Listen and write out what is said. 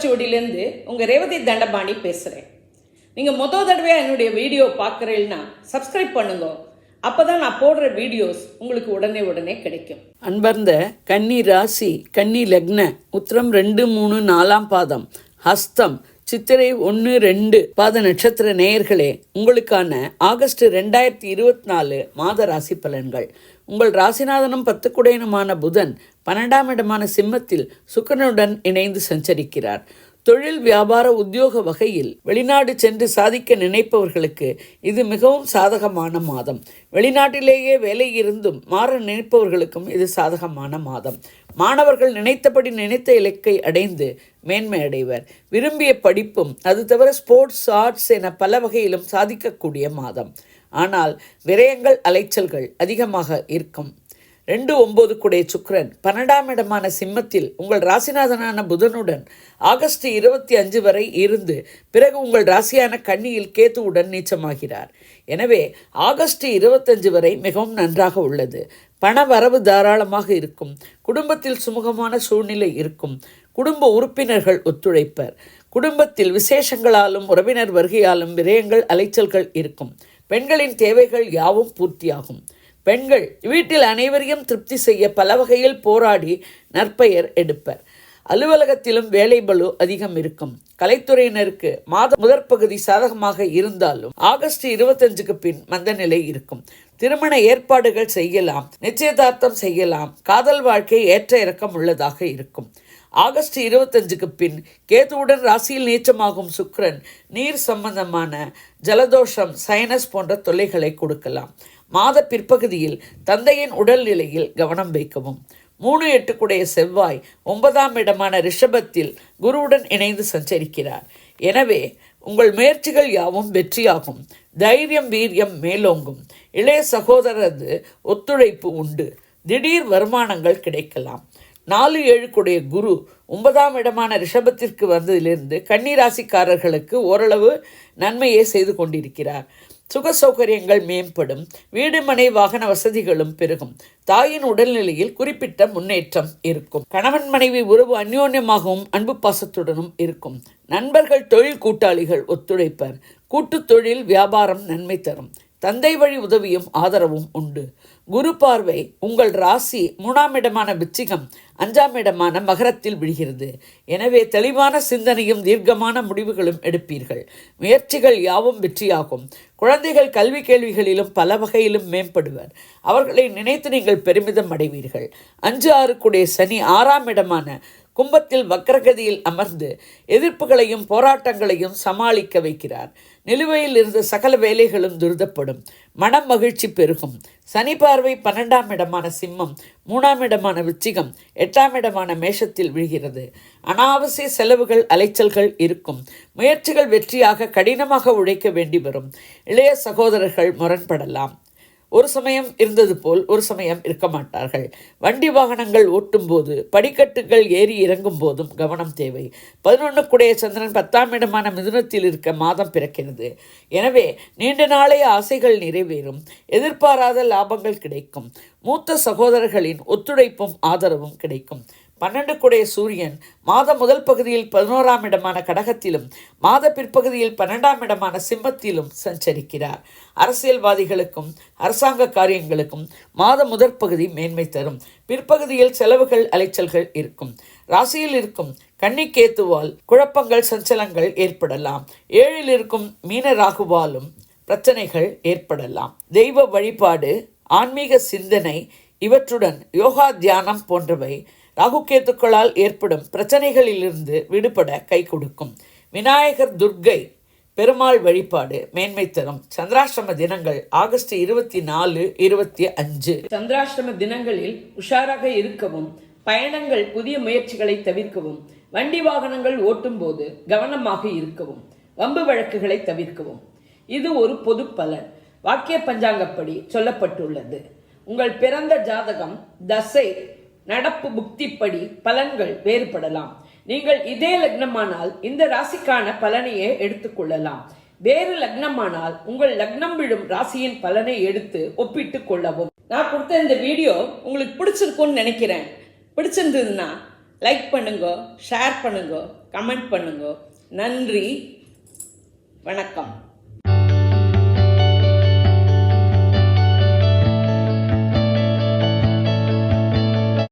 ஓலைச்சுவடியிலேருந்து உங்கள் ரேவதி தண்டபாணி பேசுகிறேன். நீங்கள் தடவையாக என்னுடைய வீடியோ பார்க்குறீங்கன்னா சப்ஸ்கிரைப் பண்ணுங்க. அப்போ தான் நான் போடுற வீடியோஸ் உங்களுக்கு உடனே கிடைக்கும். அன்பர்ந்த கன்னி ராசி, கன்னி லக்ன, உத்திரம் 2, 3, 4 பாதம், ஹஸ்தம், சித்திரை 1, 2 பாத நட்சத்திர நேயர்களே, உங்களுக்கான ஆகஸ்ட் 2024 மாத ராசி பலன்கள். உங்கள் ராசிநாதனும் 10 குடையனுமான புதன் 12ஆம் இடமான சிம்மத்தில் சுக்கிரனுடன் இணைந்து சஞ்சரிக்கிறார். தொழில், வியாபார, உத்தியோக வகையில் வெளிநாடு சென்று சாதிக்க நினைப்பவர்களுக்கு இது மிகவும் சாதகமான மாதம். வெளிநாட்டிலேயே வேலை இருந்தும் மாற நினைப்பவர்களுக்கும் இது சாதகமான மாதம். மாணவர்கள் நினைத்தபடி நினைத்த இலக்கை அடைந்து மேன்மை அடைவர். விரும்பிய படிப்பும் அது தவிர ஸ்போர்ட்ஸ், ஆர்ட்ஸ் என பல வகையிலும் சாதிக்கக்கூடிய மாதம். ஆனால் விரயங்கள், அலைச்சல்கள் அதிகமாக இருக்கும். 2, 9 சுக்கிரன் 12ஆம் இடமான சிம்மத்தில் உங்கள் ராசிநாதனான புதனுடன் ஆகஸ்ட் 25 வரை இருந்து பிறகு உங்கள் ராசியான கன்னியில் கேதுவுடன் நீச்சமாகிறார். எனவே ஆகஸ்ட் 25 வரை மிகவும் நன்றாக உள்ளது. பண வரவு தாராளமாக இருக்கும். குடும்பத்தில் சுமூகமான சூழ்நிலை இருக்கும். குடும்ப உறுப்பினர்கள் ஒத்துழைப்பர். குடும்பத்தில் விசேஷங்களாலும் உறவினர் வருகையாலும் விரயங்கள், அலைச்சல்கள் இருக்கும். பெண்களின் தேவைகள் யாவும் பூர்த்தியாகும். பெண்கள் வீட்டில் அனைவரையும் திருப்தி செய்ய பல வகையில் போராடி நற்பெயர் எடுப்பர். அலுவலகத்திலும் வேலை பளு அதிகம் இருக்கும். கலைத்துறையினருக்கு மாத முதற்பகுதி சாதகமாக இருந்தாலும் ஆகஸ்ட் 25க்கு பின் மந்த நிலை இருக்கும். திருமண ஏற்பாடுகள் செய்யலாம், நிச்சயதார்த்தம் செய்யலாம். காதல் வாழ்க்கை ஏற்ற இறக்கம் உள்ளதாக இருக்கும். ஆகஸ்ட் 25க்கு பின் கேதுவுடன் ராசியில் நீச்சமாகும் சுக்கிரன் நீர் சம்பந்தமான ஜலதோஷம், சைனஸ் போன்ற தொல்லைகளை கொடுக்கலாம். மாத பிற்பகுதியில் தந்தையின் உடல்நிலையில் கவனம் வைக்கவும். 3, 8 செவ்வாய் 9ஆம் இடமான ரிஷபத்தில் குருவுடன் இணைந்து சஞ்சரிக்கிறார். எனவே உங்கள் முயற்சிகள் யாவும் வெற்றியாகும். தைரியம், வீரியம் மேலோங்கும். இளைய சகோதரரது ஒத்துழைப்பு உண்டு. திடீர் வருமானங்கள் கிடைக்கலாம். 4, 7 குரு 9ஆம் இடமான ரிஷபத்திற்கு வந்ததிலிருந்து கன்னிராசிக்காரர்களுக்கு ஓரளவு நன்மையை செய்து கொண்டிருக்கிறார். சுக சௌகரியங்கள் மேம்படும். வீடு, மனை, வாகன வசதிகளும் பெருகும். தாயின் உடல்நிலையில் குறிப்பிட்ட முன்னேற்றம் இருக்கும். கணவன் மனைவி உறவு அந்யோன்யமாகவும் அன்பு பாசத்துடனும் இருக்கும். நண்பர்கள், தொழில் கூட்டாளிகள் ஒத்துழைப்பர். கூட்டு தொழில், வியாபாரம் நன்மை தரும். தந்தை வழி உதவியும் ஆதரவும் உண்டு. குரு பார்வை உங்கள் ராசி 3ஆம் இடமான விச்சிகம் 5ஆம் இடமான மகரத்தில் விழுகிறது. எனவே தெளிவான சிந்தனையும் தீர்க்கமான முடிவுகளும் எடுப்பீர்கள். முயற்சிகள் யாவும் வெற்றியாகும். குழந்தைகள் கல்வி கேள்விகளிலும் பல வகையிலும் மேம்படுவர். அவர்களை நினைத்து நீங்கள் பெருமிதம் அடைவீர்கள். 5, 6 சனி 6ஆம் இடமான கும்பத்தில் வக்ரகதியில் அமர்ந்து எதிர்ப்புகளையும் போராட்டங்களையும் சமாளிக்க வைக்கிறார். நிலுவையில் இருந்த சகல வேலைகளும் துரிதப்படும். மனம் மகிழ்ச்சி பெருகும். சனி பார்வை 12ஆம் இடமான சிம்மம், 3ஆம் இடமான விச்சிகம், 8ஆம் இடமான மேஷத்தில் விழுகிறது. அனாவசிய செலவுகள், அலைச்சல்கள் இருக்கும். முயற்சிகள் வெற்றியாக கடினமாக உழைக்க வேண்டி வரும். இளைய சகோதரர்கள் முரண்படலாம். ஒரு சமயம் இருந்தது போல் ஒரு சமயம் இருக்க மாட்டார்கள். வண்டி வாகனங்கள் ஓட்டும் போது, படிக்கட்டுகள் ஏறி இறங்கும் போதும் கவனம் தேவை. 11 சந்திரன் 10ஆம் இடமான மிதுனத்தில் இருக்க மாதம் பிறக்கிறது. எனவே நீண்ட நாளைய ஆசைகள் நிறைவேறும். எதிர்பாராத லாபங்கள் கிடைக்கும். மூத்த சகோதரர்களின் ஒத்துழைப்பும் ஆதரவும் கிடைக்கும். 12 சூரியன் மாத முதல் பகுதியில் 11ஆம் இடமான கடகத்திலும் மாத பிற்பகுதியில் 12ஆம் இடமான சிம்மத்திலும் சஞ்சரிக்கிறார். அரசியல்வாதிகளுக்கும் அரசாங்க காரியங்களுக்கும் மாத முதற்பகுதி மேன்மை தரும். பிற்பகுதியில் செலவுகள், அலைச்சல்கள் இருக்கும். ராசியில் இருக்கும் கன்னிக்கேத்துவால் குழப்பங்கள், சஞ்சலங்கள் ஏற்படலாம். 7இல் இருக்கும் மீன ராகுவாலும் பிரச்சனைகள் ஏற்படலாம். தெய்வ வழிபாடு, ஆன்மீக சிந்தனை இவற்றுடன் யோகா, தியானம் போன்றவை ராகுகேத்துக்களால் ஏற்படும் பிரச்சனைகளிலிருந்து விடுபட கை கொடுக்கும். விநாயகர், துர்க்கை, பெருமாள் வழிபாடு மேன்மை தரும். சந்திராஷ்டம தினங்கள் ஆகஸ்ட் 24, 25. சந்திராஷ்டம தினங்களில் உஷாராக இருக்கவும், பயணங்கள், புதிய முயற்சிகளை தவிர்க்கவும், வண்டி வாகனங்கள் ஓட்டும் போது கவனமாக இருக்கவும், வம்பு வழக்குகளை தவிர்க்கவும். இது ஒரு பொது பலன். வாக்கிய பஞ்சாங்கப்படி சொல்லப்பட்டுள்ளது. உங்கள் பிறந்த ஜாதகம், தசை, நடப்பு புக்திப்படி பலன்கள் வேறுபடலாம். நீங்கள் இதே லக்னமானால் இந்த ராசிக்கான பலனையே எடுத்துக்கொள்ளலாம். வேறு லக்னமானால் உங்கள் லக்னம் விழும் ராசியின் பலனை எடுத்து ஒப்பிட்டு கொள்ளவும். நான் கொடுத்த இந்த வீடியோ உங்களுக்கு பிடிச்சிருக்கும்னு நினைக்கிறேன். பிடிச்சிருந்ததுன்னா லைக் பண்ணுங்க, ஷேர் பண்ணுங்க, கமெண்ட் பண்ணுங்க. நன்றி, வணக்கம்.